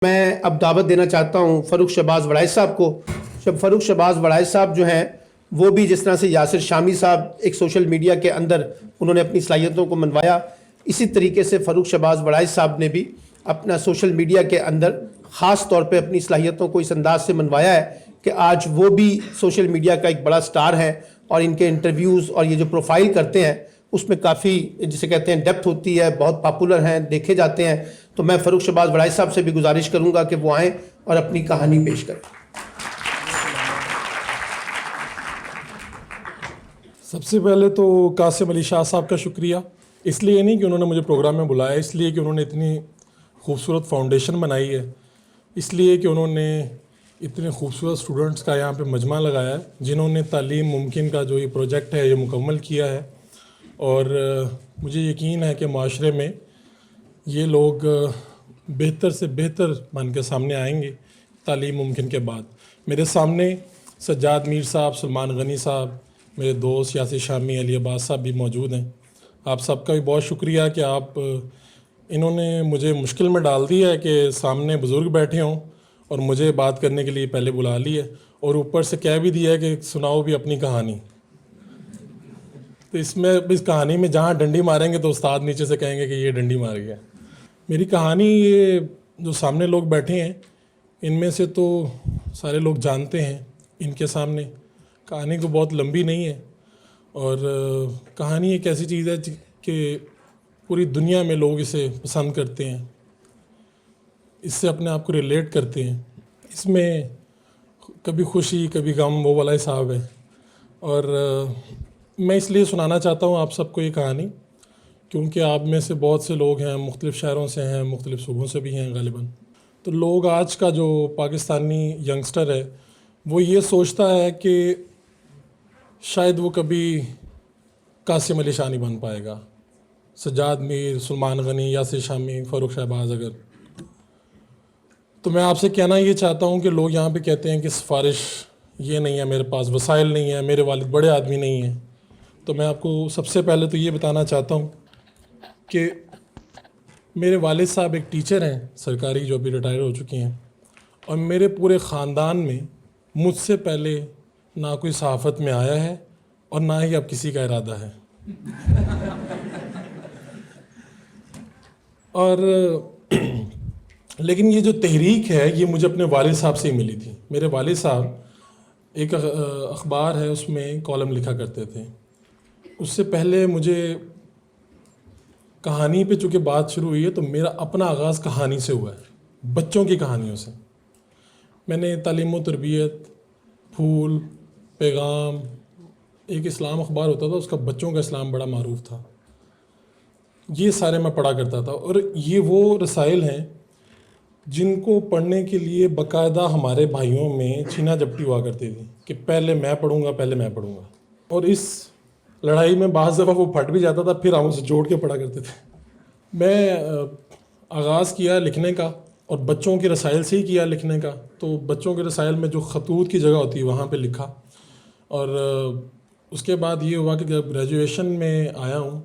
میں اب دعوت دینا چاہتا ہوں فاروق شہباز وڑائچ صاحب کو. جب فاروق شہباز وڑائچ صاحب جو ہیں وہ بھی جس طرح سے یاسر شامی صاحب ایک سوشل میڈیا کے اندر انہوں نے اپنی صلاحیتوں کو منوایا، اسی طریقے سے فاروق شہباز وڑائچ صاحب نے بھی اپنا سوشل میڈیا کے اندر خاص طور پہ اپنی صلاحیتوں کو اس انداز سے منوایا ہے کہ آج وہ بھی سوشل میڈیا کا ایک بڑا سٹار ہے، اور ان کے انٹرویوز اور یہ جو پروفائل کرتے ہیں اس میں کافی جسے کہتے ہیں ڈیپتھ ہوتی ہے، بہت پاپولر ہیں، دیکھے جاتے ہیں. تو میں فاروق شہباز وڑائچ صاحب سے بھی گزارش کروں گا کہ وہ آئیں اور اپنی کہانی پیش کریں. سب سے پہلے تو قاسم علی شاہ صاحب کا شکریہ، اس لیے نہیں کہ انہوں نے مجھے پروگرام میں بلایا، اس لیے کہ انہوں نے اتنی خوبصورت فاؤنڈیشن بنائی ہے، اس لیے کہ انہوں نے اتنے خوبصورت اسٹوڈنٹس کا یہاں پہ مجمع لگایا ہے جنہوں نے تعلیم ممکن کا جو یہ پروجیکٹ ہے یہ مکمل کیا ہے. اور مجھے یقین ہے کہ معاشرے میں یہ لوگ بہتر سے بہتر بن کے سامنے آئیں گے تعلیم ممکن کے بعد. میرے سامنے سجاد میر صاحب، سلمان غنی صاحب، میرے دوست یاسر شامی، علی عباس صاحب بھی موجود ہیں. آپ سب کا بھی بہت شکریہ کہ انہوں نے مجھے مشکل میں ڈال دیا ہے کہ سامنے بزرگ بیٹھے ہوں اور مجھے بات کرنے کے لیے پہلے بلا لی ہے، اور اوپر سے کہہ بھی دیا ہے کہ سناؤ بھی اپنی کہانی. تو اس کہانی میں جہاں ڈنڈی ماریں گے تو استاد نیچے سے کہیں گے کہ یہ ڈنڈی مار گیا. میری کہانی یہ جو سامنے لوگ بیٹھے ہیں ان میں سے تو سارے لوگ جانتے ہیں، ان کے سامنے کہانی کو بہت لمبی نہیں ہے، اور کہانی ایک ایسی چیز ہے کہ پوری دنیا میں لوگ اسے پسند کرتے ہیں، اس سے اپنے آپ کو ریلیٹ کرتے ہیں. اس میں کبھی خوشی کبھی غم وہ والا حساب ہے. اور میں اس لیے سنانا چاہتا ہوں آپ سب کو یہ کہانی کیونکہ آپ میں سے بہت سے لوگ ہیں، مختلف شہروں سے ہیں، مختلف صوبوں سے بھی ہیں غالباً. تو لوگ آج کا جو پاکستانی ینگسٹر ہے وہ یہ سوچتا ہے کہ شاید وہ کبھی قاسم علی شاہ نہیں بن پائے گا، سجاد میر، سلمان غنی، یاسر شامی، فاروق شہباز. اگر تو میں آپ سے کہنا یہ چاہتا ہوں کہ لوگ یہاں پہ کہتے ہیں کہ سفارش یہ نہیں ہے، میرے پاس وسائل نہیں ہے، میرے والد بڑے آدمی نہیں ہیں. تو میں آپ کو سب سے پہلے تو یہ بتانا چاہتا ہوں کہ میرے والد صاحب ایک ٹیچر ہیں سرکاری جو ابھی ریٹائر ہو چکے ہیں، اور میرے پورے خاندان میں مجھ سے پہلے نہ کوئی صحافت میں آیا ہے اور نہ ہی اب کسی کا ارادہ ہے. اور لیکن یہ جو تحریک ہے یہ مجھے اپنے والد صاحب سے ہی ملی تھی. میرے والد صاحب ایک اخبار ہے اس میں کالم لکھا کرتے تھے. اس سے پہلے مجھے کہانی پہ چونکہ بات شروع ہوئی ہے تو میرا اپنا آغاز کہانی سے ہوا ہے، بچوں کی کہانیوں سے. میں نے تعلیم و تربیت، پھول، پیغام، ایک اسلام اخبار ہوتا تھا، اس کا بچوں کا اسلام بڑا معروف تھا، یہ سارے میں پڑھا کرتا تھا. اور یہ وہ رسائل ہیں جن کو پڑھنے کے لیے باقاعدہ ہمارے بھائیوں میں چھینا جھپٹی ہوا کرتی تھی کہ پہلے میں پڑھوں گا، پہلے میں پڑھوں گا. اور اس لڑائی میں بعض دفعہ وہ پھٹ بھی جاتا تھا، پھر ہم اسے جوڑ کے پڑھا کرتے تھے. میں آغاز کیا لکھنے کا، اور بچوں کے رسائل سے ہی کیا لکھنے کا. تو بچوں کے رسائل میں جو خطوط کی جگہ ہوتی ہے وہاں پہ لکھا. اور اس کے بعد یہ ہوا کہ جب گریجویشن میں آیا ہوں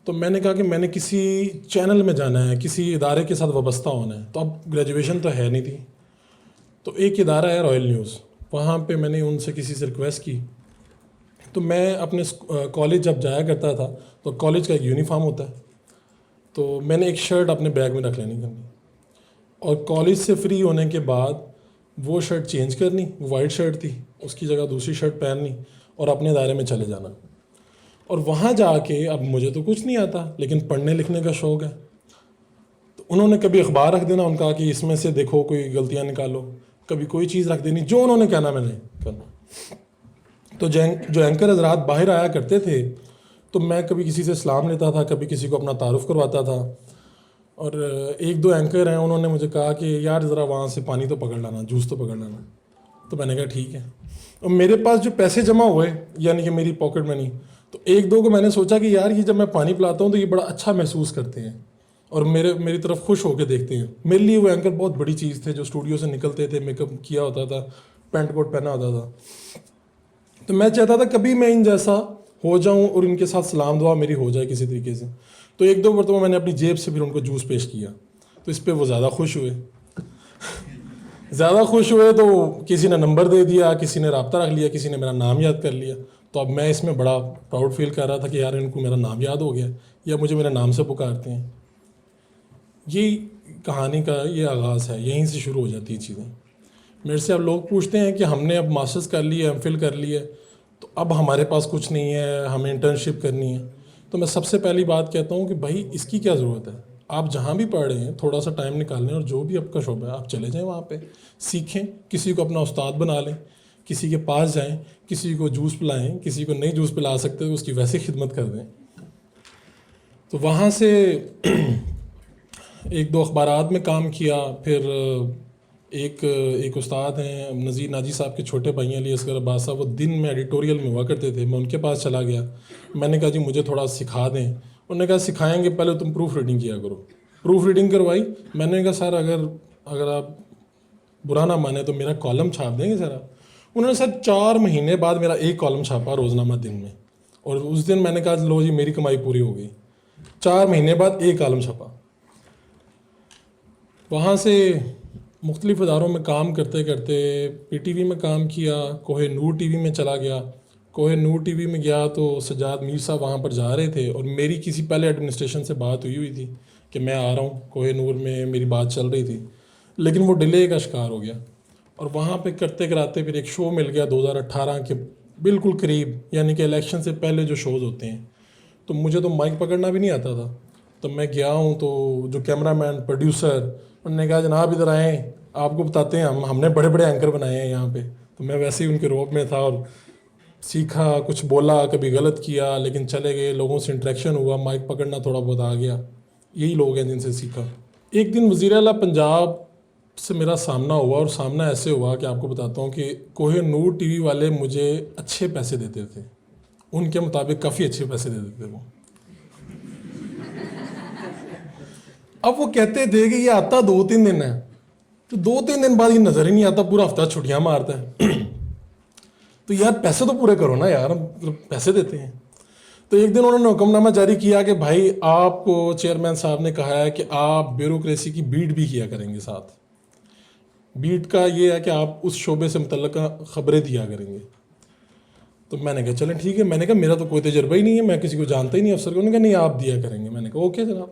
تو میں نے کہا کہ میں نے کسی چینل میں جانا ہے، کسی ادارے کے ساتھ وابستہ ہونا ہے. تو اب گریجویشن تو ہے نہیں تھی، تو ایک ادارہ ہے رائل نیوز، وہاں پہ میں نے ان سے کسی سے ریکویسٹ کی. تو میں اپنے کالج جب جایا کرتا تھا تو کالج کا ایک یونیفارم ہوتا ہے، تو میں نے ایک شرٹ اپنے بیگ میں رکھ لینی کرنی، اور کالج سے فری ہونے کے بعد وہ شرٹ چینج کرنی، وہ وائٹ شرٹ تھی، اس کی جگہ دوسری شرٹ پہننی اور اپنے ادارے میں چلے جانا. اور وہاں جا کے اب مجھے تو کچھ نہیں آتا لیکن پڑھنے لکھنے کا شوق ہے. تو انہوں نے کبھی اخبار رکھ دینا، ان کا کہ اس میں سے دیکھو کوئی غلطیاں نکالو، کبھی کوئی چیز رکھ دینی، جو انہوں نے کہنا میں نے کرنا. تو جو اینکر حضرات باہر آیا کرتے تھے تو میں کبھی کسی سے سلام لیتا تھا، کبھی کسی کو اپنا تعارف کرواتا تھا. اور ایک دو اینکر ہیں انہوں نے مجھے کہا کہ یار ذرا وہاں سے پانی تو پکڑ لانا، جوس تو پکڑ لانا. تو میں نے کہا ٹھیک ہے. اور میرے پاس جو پیسے جمع ہوئے یعنی کہ میری پاکٹ منی، تو ایک دو کو میں نے سوچا کہ یار یہ جب میں پانی پلاتا ہوں تو یہ بڑا اچھا محسوس کرتے ہیں اور میری طرف خوش ہو کے دیکھتے ہیں. میرے لیے وہ اینکر بہت بڑی چیز تھے جو اسٹوڈیو سے نکلتے تھے، میک اپ کیا ہوتا تھا، پینٹ کوٹ پہنا ہوتا تھا. تو میں چاہتا تھا کبھی میں ان جیسا ہو جاؤں اور ان کے ساتھ سلام دعا میری ہو جائے کسی طریقے سے. تو ایک دو مرتبہ میں نے اپنی جیب سے پھر ان کو جوس پیش کیا، تو اس پہ وہ زیادہ خوش ہوئے. زیادہ خوش ہوئے تو کسی نے نمبر دے دیا, کسی نے رابطہ رکھ لیا, کسی نے میرا نام یاد کر لیا. تو اب میں اس میں بڑا پراؤڈ فیل کر رہا تھا کہ یار ان کو میرا نام یاد ہو گیا یا مجھے میرے نام سے پکارتے ہیں. یہی کہانی کا یہ آغاز ہے, یہیں سے شروع ہو جاتی ہیں چیزیں. میرے سے اب لوگ پوچھتے ہیں کہ ہم نے اب ماسٹرز کر لی ہے, ایم فل کر لی ہے, تو اب ہمارے پاس کچھ نہیں ہے, ہمیں انٹرنشپ کرنی ہے. تو میں سب سے پہلی بات کہتا ہوں کہ بھائی اس کی کیا ضرورت ہے. آپ جہاں بھی پڑھ رہے ہیں تھوڑا سا ٹائم نکال لیں اور جو بھی آپ کا شعبہ ہے آپ چلے جائیں وہاں پہ سیکھیں, کسی کو اپنا استاد بنا لیں, کسی کے پاس جائیں, کسی کو جوس پلائیں, کسی کو نہیں جوس پلا سکتے تو اس کی ویسے خدمت کر دیں. تو وہاں سے ایک دو اخبارات میں کام کیا. پھر ایک استاد ہیں نذیر ناجی صاحب کے چھوٹے بھائی ہیں علی اصغر عباس صاحب, وہ دن میں ایڈیٹوریل میں ہوا کرتے تھے. میں ان کے پاس چلا گیا, میں نے کہا جی مجھے تھوڑا سکھا دیں. انہوں نے کہا سکھائیں گے, پہلے تم پروف ریڈنگ کیا کرو. پروف ریڈنگ کروائی. میں نے کہا سر اگر آپ برا نہ مانیں تو میرا کالم چھاپ دیں گے سر آپ. انہوں نے سر 4 مہینے بعد میرا ایک کالم چھاپا روزنامہ دن میں, اور اس دن میں نے کہا لو جی میری کمائی پوری ہو گئی. 4 مہینے بعد ایک کالم چھپا. وہاں سے مختلف اداروں میں کام کرتے کرتے پی ٹی وی میں کام کیا, کوہ نور ٹی وی میں چلا گیا. کوہ نور ٹی وی میں گیا تو سجاد میر صاحب وہاں پر جا رہے تھے, اور میری کسی پہلے ایڈمنسٹریشن سے بات ہوئی تھی کہ میں آ رہا ہوں کوہ نور میں, میری بات چل رہی تھی, لیکن وہ ڈیلے کا شکار ہو گیا. اور وہاں پہ کرتے کراتے پھر ایک شو مل گیا 2018 کے بالکل قریب, یعنی کہ الیکشن سے پہلے جو شوز ہوتے ہیں. تو مجھے تو مائک پکڑنا بھی نہیں آتا تھا. تو میں گیا ہوں تو جو کیمرہ مین پروڈیوسر انہوں نے کہا جناب ادھر آئیں, آپ کو بتاتے ہیں ہم نے بڑے بڑے اینکر بنائے ہیں یہاں پہ. تو میں ویسے ہی ان کے روب میں تھا اور سیکھا, کچھ بولا, کبھی غلط کیا, لیکن چلے گئے. لوگوں سے انٹریکشن ہوا, مائک پکڑنا تھوڑا بہت آ گیا. یہی لوگ ہیں جن سے سیکھا. ایک دن وزیر اعلیٰ پنجاب سے میرا سامنا ہوا, اور سامنا ایسے ہوا کہ آپ کو بتاتا ہوں کہ کوہ نور ٹی وی والے مجھے اچھے پیسے دیتے تھے, ان کے مطابق کافی اچھے پیسے دیتے تھے وہ. اب وہ کہتے تھے کہ یہ آتا 2-3 دن ہے, تو 2-3 دن بعد یہ نظر ہی نہیں آتا, پورا ہفتہ چھٹیاں مارتا ہے. تو یار پیسے تو پورے کرو نا یار, پیسے دیتے ہیں. تو ایک دن انہوں نے حکم نامہ جاری کیا کہ بھائی آپ کو چیئرمین صاحب نے کہا ہے کہ آپ بیوروکریسی کی بیٹ بھی کیا کریں گے ساتھ. بیٹ کا یہ ہے کہ آپ اس شعبے سے متعلقہ خبریں دیا کریں گے. تو میں نے کہا چلیں ٹھیک ہے. میں نے کہا میرا تو کوئی تجربہ ہی نہیں ہے, میں کسی کو جانتا ہی نہیں افسر کو. انہوں نے کہا نہیں آپ دیا کریں گے. میں نے کہا اوکے جناب.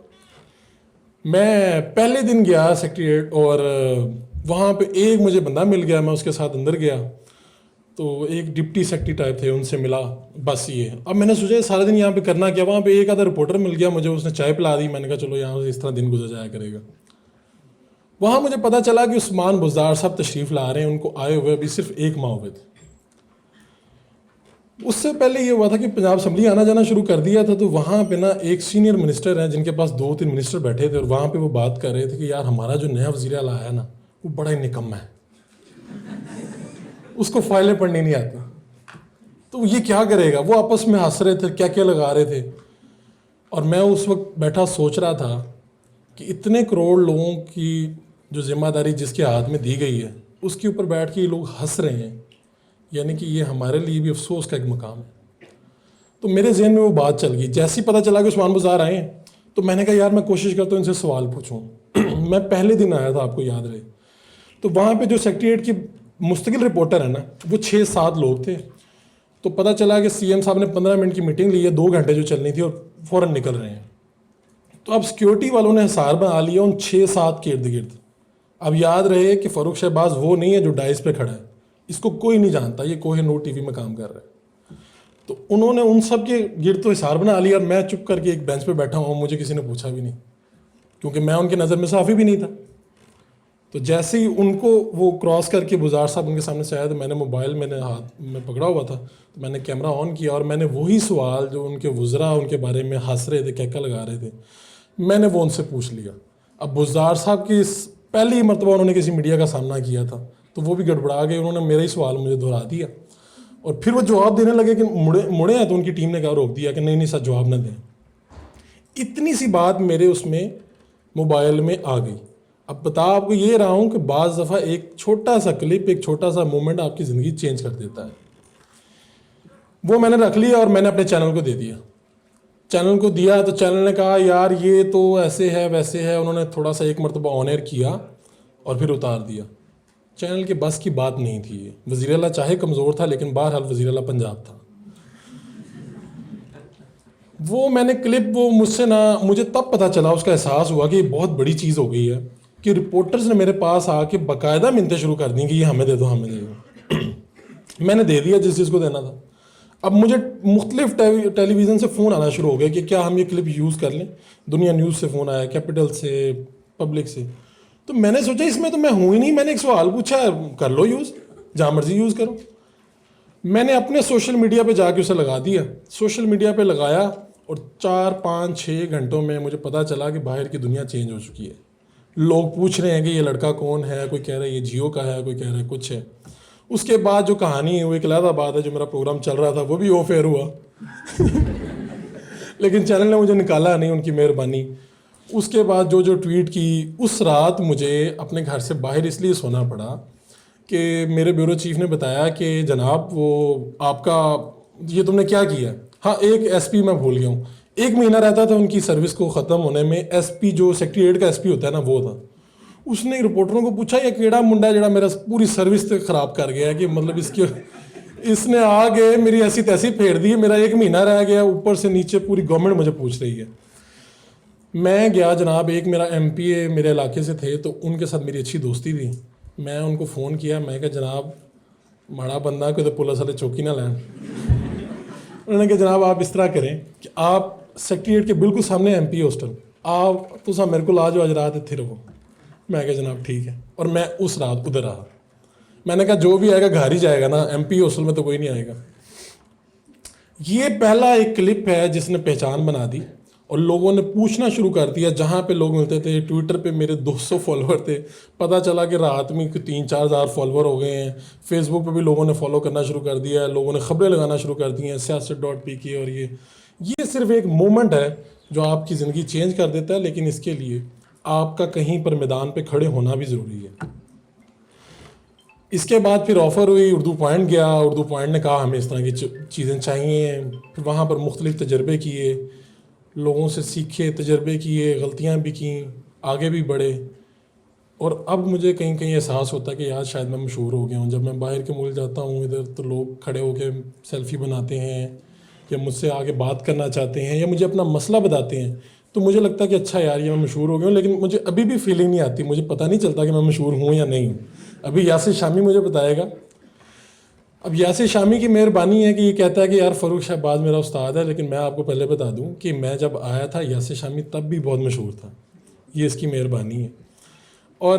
میں پہلے دن گیا سیکریٹریٹ, اور وہاں پہ ایک مجھے بندہ مل گیا, میں اس کے ساتھ اندر گیا. تو ایک ڈپٹی سیکرٹری ٹائپ تھے, ان سے ملا, بس یہ. اب میں نے سوچا سارا دن یہاں پہ کرنا کیا. وہاں پہ ایک آدھا رپورٹر مل گیا مجھے, اس نے چائے پلا دی. میں نے کہا چلو یہاں سے اس طرح دن گزر جایا کرے گا. وہاں مجھے پتا چلا کہ عثمان بزدار صاحب تشریف لا رہے ہیں, ان کو آئے ہوئے ابھی صرف 1 ماہ ہوئے تھے. اس سے پہلے یہ ہوا تھا کہ پنجاب اسمبلی آنا جانا شروع کر دیا تھا. تو وہاں پہ نا ایک سینئر منسٹر ہیں جن کے پاس 2-3 منسٹر بیٹھے تھے, اور وہاں پہ وہ بات کر رہے تھے کہ یار ہمارا جو نیا وزیر اعلیٰ آیا نا وہ بڑا ہی نکما ہے, اس کو فائلیں پڑھنی نہیں آتی, تو یہ کیا کرے گا. وہ آپس میں ہنس رہے تھے, کیا کیا لگا رہے تھے. اور میں اس وقت بیٹھا سوچ رہا تھا کہ اتنے کروڑ لوگوں کی جو ذمہ داری جس کے ہاتھ میں دی گئی ہے, اس کے اوپر بیٹھ کے یہ لوگ ہنس رہے ہیں, یعنی کہ یہ ہمارے لیے بھی افسوس کا ایک مقام ہے. تو میرے ذہن میں وہ بات چل گئی. جیسے ہی پتہ چلا کہ عثمان بزدار آئے ہیں, تو میں نے کہا یار میں کوشش کرتا ہوں ان سے سوال پوچھوں. میں پہلے دن آیا تھا, آپ کو یاد رہے. تو وہاں پہ جو سیکریٹریٹ کی مستقل رپورٹر ہے نا, وہ 6-7 لوگ تھے. تو پتہ چلا کہ سی ایم صاحب نے 15 منٹ کی میٹنگ لی ہے, 2 گھنٹے جو چلنی تھی, اور فوراً نکل رہے ہیں. تو اب سیکیورٹی والوں نے حصار بنا لیا ان 6-7 کے ارد گرد. اب یاد رہے کہ فاروق شہباز وہ نہیں ہے جو ڈائس پہ کھڑا ہے, اس کو کوئی نہیں جانتا, یہ کوہ نور ٹی وی میں کام کر رہا ہے. تو انہوں نے ان سب کے گرد تو حصار بنا لیا, اور میں چپ کر کے ایک بینچ پہ بیٹھا ہوں, مجھے کسی نے پوچھا بھی نہیں, کیونکہ میں ان کی نظر میں صحافی بھی نہیں تھا. تو جیسے ہی ان کو وہ کراس کر کے بزدار صاحب ان کے سامنے سے آیا, تو میں نے موبائل میں نے ہاتھ میں پکڑا ہوا تھا, تو میں نے کیمرہ آن کیا, اور میں نے وہی سوال جو ان کے وزراء ان کے بارے میں ہنس رہے تھے, کہکا لگا رہے تھے, میں نے وہ ان سے پوچھ لیا. اب بزدار صاحب کی پہلی مرتبہ انہوں نے کسی میڈیا کا سامنا کیا تھا, تو وہ بھی گڑبڑا گئے. انہوں نے میرا ہی سوال مجھے دہرا دیا, اور پھر وہ جواب دینے لگے کہ مڑے ہیں. تو ان کی ٹیم نے کہا روک دیا کہ نہیں سر جواب نہ دیں. اتنی سی بات میرے اس میں موبائل میں آ گئی. اب بتا آپ کو یہ رہا ہوں کہ بعض دفعہ ایک چھوٹا سا کلپ, ایک چھوٹا سا مومنٹ آپ کی زندگی چینج کر دیتا ہے. وہ میں نے رکھ لیا اور میں نے اپنے چینل کو دے دیا. چینل کو دیا تو چینل نے کہا یار یہ تو ایسے ہے ویسے ہے. انہوں نے تھوڑا سا ایک مرتبہ آن ایئر کیا اور پھر اتار دیا. چینل کے بس کی بات نہیں تھی یہ. وزیر اعلیٰ چاہے کمزور تھا لیکن بہرحال وزیر اعلیٰ پنجاب تھا. وہ میں نے کلپ وہ مجھ سے مجھے تب پتہ چلا, اس کا احساس ہوا کہ یہ بہت بڑی چیز ہو گئی ہے کہ رپورٹرز نے میرے پاس آ کے باقاعدہ منتیں شروع کر دیں کہ یہ ہمیں دے دو ہمیں دے دو. میں نے دے دیا جس چیز کو دینا تھا. اب مجھے مختلف ٹیلی ویژن سے فون آنا شروع ہو گیا کہ کیا ہم یہ کلپ یوز کر لیں. دنیا نیوز سے فون آیا, کیپٹل سے, پبلک سے. تو میں نے سوچا اس میں تو میں ہوں ہی نہیں. میں نے ایک سوال پوچھا, کر لو یوز, جہاں مرضی یوز کرو. میں نے اپنے سوشل میڈیا پہ جا کے اسے لگا دیا. سوشل میڈیا پہ لگایا اور 4 5 6 گھنٹوں میں مجھے پتہ چلا کہ باہر کی دنیا چینج ہو چکی ہے. لوگ پوچھ رہے ہیں کہ یہ لڑکا کون ہے, کوئی کہہ رہا ہے یہ جیو کا ہے, کوئی کہہ رہا ہے کچھ ہے. اس کے بعد جو کہانی ہے وہ ایک علیحدہ بات ہے. جو میرا پروگرام چل رہا تھا وہ بھی آف ایئر ہوا لیکن چینل نے مجھے نکالا نہیں, ان کی مہربانی. اس کے بعد جو ٹویٹ کی, اس رات مجھے اپنے گھر سے باہر اس لیے سونا پڑا کہ میرے بیورو چیف نے بتایا کہ جناب وہ آپ کا یہ تم نے کیا کیا. ہاں ایک ایس پی میں بھول گیا ہوں, 1 مہینہ رہتا تھا ان کی سروس کو ختم ہونے میں. ایس پی جو سیکٹریٹ کا ایس پی ہوتا ہے نا وہ تھا. اس نے رپورٹروں کو پوچھا یہ کیڑا منڈا ہے جڑا میرا پوری سروس تو خراب کر گیا ہے, کہ مطلب اس نے آ کے میری ایسی تیسی پھیر دی, میرا 1 مہینہ رہ گیا, اوپر سے نیچے پوری گورنمنٹ مجھے پوچھ رہی ہے. میں گیا جناب, ایک میرا ایم پی اے میرے علاقے سے تھے تو ان کے ساتھ میری اچھی دوستی تھی. میں ان کو فون کیا, میں کہا جناب ماڑا بندہ کوئی تو پولیس والے چوکی نہ لین. انہوں نے کہا جناب آپ اس طرح کریں کہ آپ سیکٹریٹ کے بالکل سامنے ایم پی ہاسٹل آپ تو میرے کو آ جاؤ آج رات اتنے رہو. میں کہا جناب ٹھیک ہے, اور میں اس رات ادھر رہا. میں نے کہا جو بھی آئے گا گھر ہی جائے گا نا, ایم پی ہاسٹل میں تو کوئی نہیں آئے گا. یہ پہلا ایک کلپ ہے جس نے پہچان بنا دی اور لوگوں نے پوچھنا شروع کر دیا. جہاں پہ لوگ ملتے تھے, ٹویٹر پہ میرے 200 فالوور تھے, پتہ چلا کہ رات میں 3-4 ہزار فالوور ہو گئے ہیں. فیس بک پہ بھی لوگوں نے فالو کرنا شروع کر دیا ہے, لوگوں نے خبریں لگانا شروع کر دی ہیں سیاست.pk. اور یہ صرف ایک مومنٹ ہے جو آپ کی زندگی چینج کر دیتا ہے, لیکن اس کے لیے آپ کا کہیں پر میدان پہ کھڑے ہونا بھی ضروری ہے. اس کے بعد پھر آفر ہوئی, اردو پوائنٹ گیا, اردو پوائنٹ نے کہا ہمیں اس طرح کی چیزیں چاہیے. پھر وہاں پر مختلف تجربے کیے, لوگوں سے سیکھے, تجربے کیے, غلطیاں بھی کیں, آگے بھی بڑھے. اور اب مجھے کہیں کہیں احساس ہوتا ہے کہ یار شاید میں مشہور ہو گیا ہوں. جب میں باہر کے ملک جاتا ہوں ادھر تو لوگ کھڑے ہو کے سیلفی بناتے ہیں یا مجھ سے آگے بات کرنا چاہتے ہیں یا مجھے اپنا مسئلہ بتاتے ہیں, تو مجھے لگتا ہے کہ اچھا یار یہ میں مشہور ہو گیا ہوں. لیکن مجھے ابھی بھی فیلنگ نہیں آتی, مجھے پتہ نہیں چلتا کہ میں مشہور ہوں یا نہیں. ابھی یاسر شامی مجھے بتائے گا. اب یاسر شامی کی مہربانی ہے کہ یہ کہتا ہے کہ یار فاروق شہباز میرا استاد ہے, لیکن میں آپ کو پہلے بتا دوں کہ میں جب آیا تھا یاسر شامی تب بھی بہت مشہور تھا. یہ اس کی مہربانی ہے. اور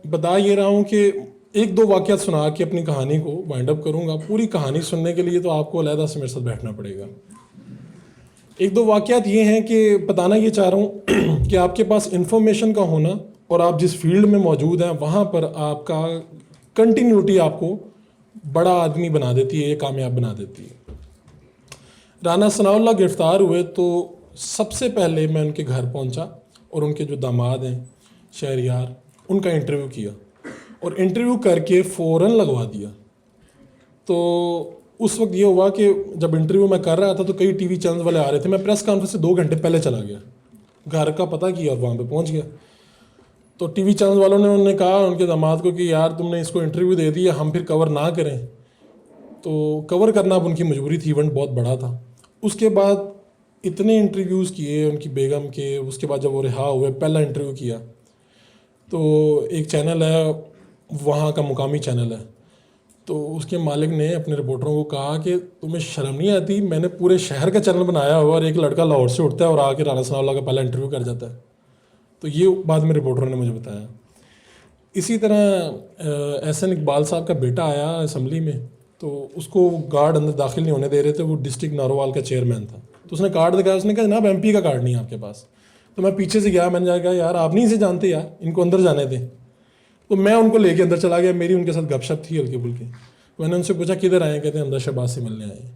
بتا یہ رہا ہوں کہ 1-2 واقعات سنا کے اپنی کہانی کو وائنڈ اپ کروں گا. پوری کہانی سننے کے لیے تو آپ کو علیحدہ سے میرے ساتھ بیٹھنا پڑے گا. 1-2 واقعات یہ ہیں کہ بتانا یہ چاہ رہا ہوں کہ آپ کے پاس انفارمیشن کا ہونا اور آپ جس فیلڈ میں موجود ہیں وہاں پر آپ کا کنٹینیوٹی آپ کو بڑا آدمی بنا دیتی ہے, یہ کامیاب بنا دیتی ہے. رانا ثناء اللہ گرفتار ہوئے تو سب سے پہلے میں ان کے گھر پہنچا اور ان کے جو داماد ہیں شہریار, ان کا انٹرویو کیا اور انٹرویو کر کے فوراً لگوا دیا. تو اس وقت یہ ہوا کہ جب انٹرویو میں کر رہا تھا تو کئی ٹی وی چینلز والے آ رہے تھے. میں پریس کانفرنس سے 2 گھنٹے پہلے چلا گیا, گھر کا پتہ کیا اور وہاں پہ پہنچ گیا. تو ٹی وی چینل والوں نے انہوں نے کہا ان کے داماد کو کہ یار تم نے اس کو انٹرویو دے دیا, ہم پھر کور نہ کریں. تو کور کرنا اب ان کی مجبوری تھی, ایونٹ بہت بڑا تھا. اس کے بعد اتنے انٹرویوز کیے ان کی بیگم کے. اس کے بعد جب وہ رہا ہوئے پہلا انٹرویو کیا تو ایک چینل ہے وہاں کا مقامی چینل ہے, تو اس کے مالک نے اپنے رپورٹروں کو کہا کہ تمہیں شرم نہیں آتی, میں نے پورے شہر کا چینل بنایا ہوا اور ایک لڑکا لاہور سے اٹھتا ہے اور آ کے رانا ثناء اللہ کا پہلا انٹرویو کر جاتا ہے. تو یہ بعد میں رپورٹروں نے مجھے بتایا. اسی طرح احسن اقبال صاحب کا بیٹا آیا اسمبلی میں, تو اس کو گارڈ اندر داخل نہیں ہونے دے رہے تھے. وہ ڈسٹرکٹ نارووال کا چیئرمین تھا, تو اس نے کارڈ دکھایا. اس نے کہا جناب ایم پی کا کارڈ نہیں ہے آپ کے پاس. تو میں پیچھے سے گیا, میں نے جا کہا یار آپ نہیں اسے جانتے یار, ان کو اندر جانے دیں. تو میں ان کو لے کے اندر چلا گیا. میری ان کے ساتھ گپ شپ تھی ہلکی پھلکی. میں نے ان سے پوچھا کدھر آئے ہیں, کہتے ہیں اندر شہباز سے ملنے آئے ہیں.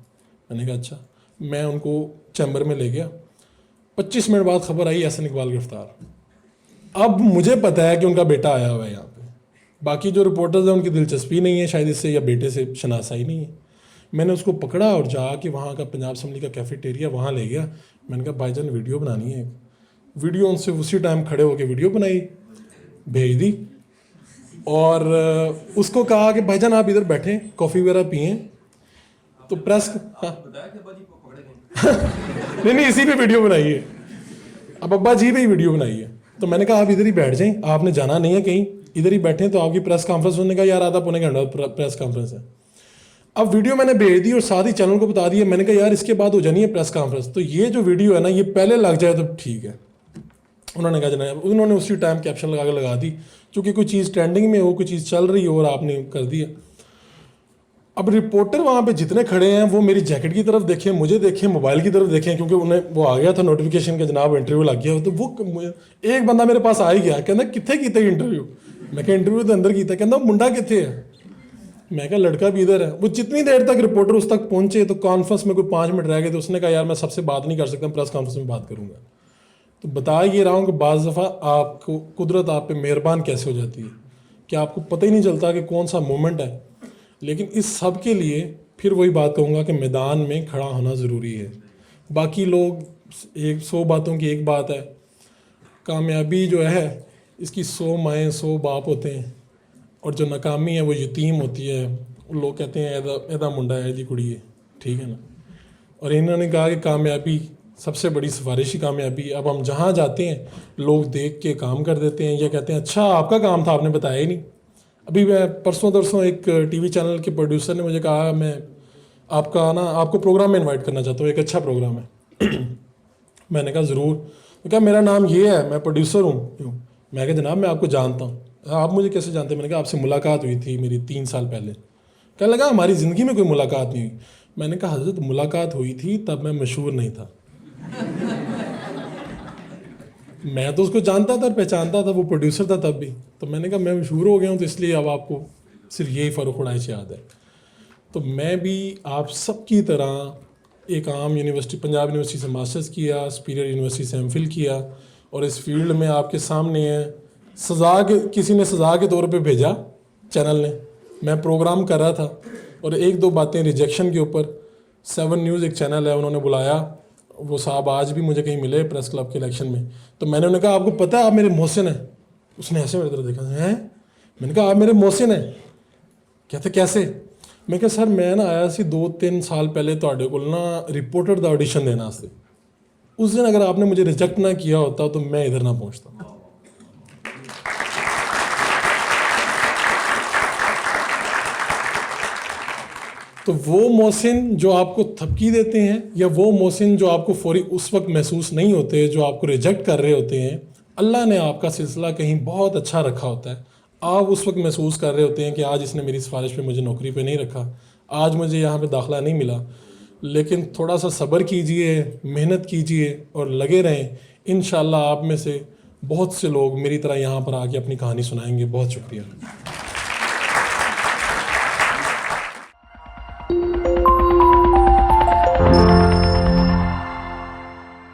میں نے کہا اچھا. میں ان کو چیمبر میں لے گیا. 25 منٹ بعد خبر آئی احسن اقبال گرفتار. اب مجھے پتہ ہے کہ ان کا بیٹا آیا ہوا ہے یہاں پہ. باقی جو رپورٹرز ہیں ان کی دلچسپی نہیں ہے شاید اس سے, یا بیٹے سے شناسائی نہیں ہے. میں نے اس کو پکڑا اور جا کے وہاں کا پنجاب اسمبلی کا کیفیٹیریا وہاں لے گیا. میں نے کہا بھائی جان ویڈیو بنانی ہے. ویڈیو ان سے اسی ٹائم کھڑے ہو کے ویڈیو بنائی, بھیج دی. اور اس کو کہا کہ بھائی جان آپ ادھر بیٹھیں کافی وغیرہ پئیں تو پریس نہیں اسی پہ ویڈیو بنائی ہے, اب ابا جی پہ ہی ویڈیو بنائی ہے. تو میں نے کہا آپ ادھر ہی بیٹھ جائیں, آپ نے جانا نہیں ہے کہیں, ادھر ہی بیٹھیں تو آپ کی پریس کانفرنس ہونے کا یار آدھا پونے گھنٹہ پریس کانفرنس ہے. اب ویڈیو میں نے بھیج دی اور ساتھ ہی چینل کو بتا دیا, میں نے کہا یار اس کے بعد ہو جانی ہے پریس کانفرنس, تو یہ جو ویڈیو ہے نا یہ پہلے لگ جائے تو ٹھیک ہے. انہوں نے کہا جناب, انہوں نے اسی ٹائم کیپشن لگا کے لگا دی, چونکہ کوئی چیز ٹرینڈنگ میں ہو, کوئی چیز چل رہی ہو اور آپ نے کر دیا. اب رپورٹر وہاں پہ جتنے کھڑے ہیں وہ میری جیکٹ کی طرف دیکھیں, مجھے دیکھیں, موبائل کی طرف دیکھیں, کیونکہ انہیں وہ آ گیا تھا نوٹیفیکیشن کہ جناب انٹرویو لگ گیا. تو وہ ایک بندہ میرے پاس آ ہی گیا, کہنا کتنے کیتا انٹرویو, میں کہا انٹرویو تو اندر کیتا, کہنا منڈا کتنے ہے, میں کہا لڑکا بھی ادھر ہے. وہ جتنی دیر تک رپورٹر اس تک پہنچے تو کانفرنس میں کوئی 5 منٹ رہ گئے, تو اس نے کہا یار میں سب سے بات نہیں کر سکتا, پریس کانفرنس میں بات کروں گا. تو بتا یہ رہا ہوں کہ بعض دفعہ آپ کو قدرت آپ پہ مہربان کیسے ہو جاتی ہے کہ آپ کو پتہ ہی نہیں چلتا کہ کون سا مومنٹ ہے. لیکن اس سب کے لیے پھر وہی بات کہوں گا کہ میدان میں کھڑا ہونا ضروری ہے. باقی لوگ 100 باتوں کی ایک بات ہے, کامیابی جو ہے اس کی 100 مائیں 100 باپ ہوتے ہیں, اور جو ناکامی ہے وہ یتیم ہوتی ہے. لوگ کہتے ہیں ایدا منڈا ہے جی کڑی ہے, ٹھیک ہے نا. اور انہوں نے کہا کہ کامیابی سب سے بڑی سفارشی کامیابی. اب ہم جہاں جاتے ہیں لوگ دیکھ کے کام کر دیتے ہیں, یا کہتے ہیں اچھا آپ کا کام تھا آپ نے بتایا ہی نہیں. ابھی میں پرسوں ایک ٹی وی چینل کے پروڈیوسر نے مجھے کہا میں آپ کو پروگرام میں انوائٹ کرنا چاہتا ہوں, ایک اچھا پروگرام ہے. میں نے کہا ضرور. کہا میرا نام یہ ہے, میں پروڈیوسر ہوں. میں کہا جناب میں آپ کو جانتا ہوں. آپ مجھے کیسے جانتے ہیں؟ میں نے کہا آپ سے ملاقات ہوئی تھی میری 3 سال پہلے. کہنے لگا ہماری زندگی میں کوئی ملاقات نہیں ہوئی. میں نے کہا حضرت ملاقات ہوئی تھی تب میں مشہور نہیں تھا. میں تو اس کو جانتا تھا اور پہچانتا تھا, وہ پروڈیوسر تھا تب بھی. تو میں نے کہا میں مشہور ہو گیا ہوں تو اس لیے اب آپ کو صرف یہی فرق اڑائش یاد ہے. تو میں بھی آپ سب کی طرح ایک عام یونیورسٹی پنجاب یونیورسٹی سے ماسٹرز کیا, سپیریئر یونیورسٹی سے ایم فل کیا, اور اس فیلڈ میں آپ کے سامنے ہے. کسی نے سزا کے طور پہ بھیجا چینل نے, میں پروگرام کر رہا تھا اور 1-2 باتیں ریجیکشن کے اوپر. 7 نیوز ایک چینل ہے, انہوں نے بلایا, وہ صاحب آج بھی مجھے کہیں ملے پریس کلب کے الیکشن میں. تو میں نے انہیں کہا آپ کو پتہ ہے آپ میرے محسن ہیں؟ اس نے ایسے میرے طرف دیکھا ہیں. میں نے کہا آپ میرے محسن ہیں؟ کہتے کیسے؟ میں کہا سر میں نا آیا سی 2-3 سال پہلے تواڈے کول نا رپورٹر دا آڈیشن دینا واسطے. اس دن اگر آپ نے مجھے ریجیکٹ نہ کیا ہوتا تو میں ادھر نہ پہنچتا. تو وہ محسن جو آپ کو تھپکی دیتے ہیں, یا وہ محسن جو آپ کو فوری اس وقت محسوس نہیں ہوتے, جو آپ کو ریجیکٹ کر رہے ہوتے ہیں, اللہ نے آپ کا سلسلہ کہیں بہت اچھا رکھا ہوتا ہے. آپ اس وقت محسوس کر رہے ہوتے ہیں کہ آج اس نے میری سفارش پہ مجھے نوکری پہ نہیں رکھا, آج مجھے یہاں پہ داخلہ نہیں ملا. لیکن تھوڑا سا صبر کیجئے, محنت کیجئے اور لگے رہیں. انشاءاللہ آپ میں سے بہت سے لوگ میری طرح یہاں پر آ کے اپنی کہانی سنائیں گے. بہت شکریہ.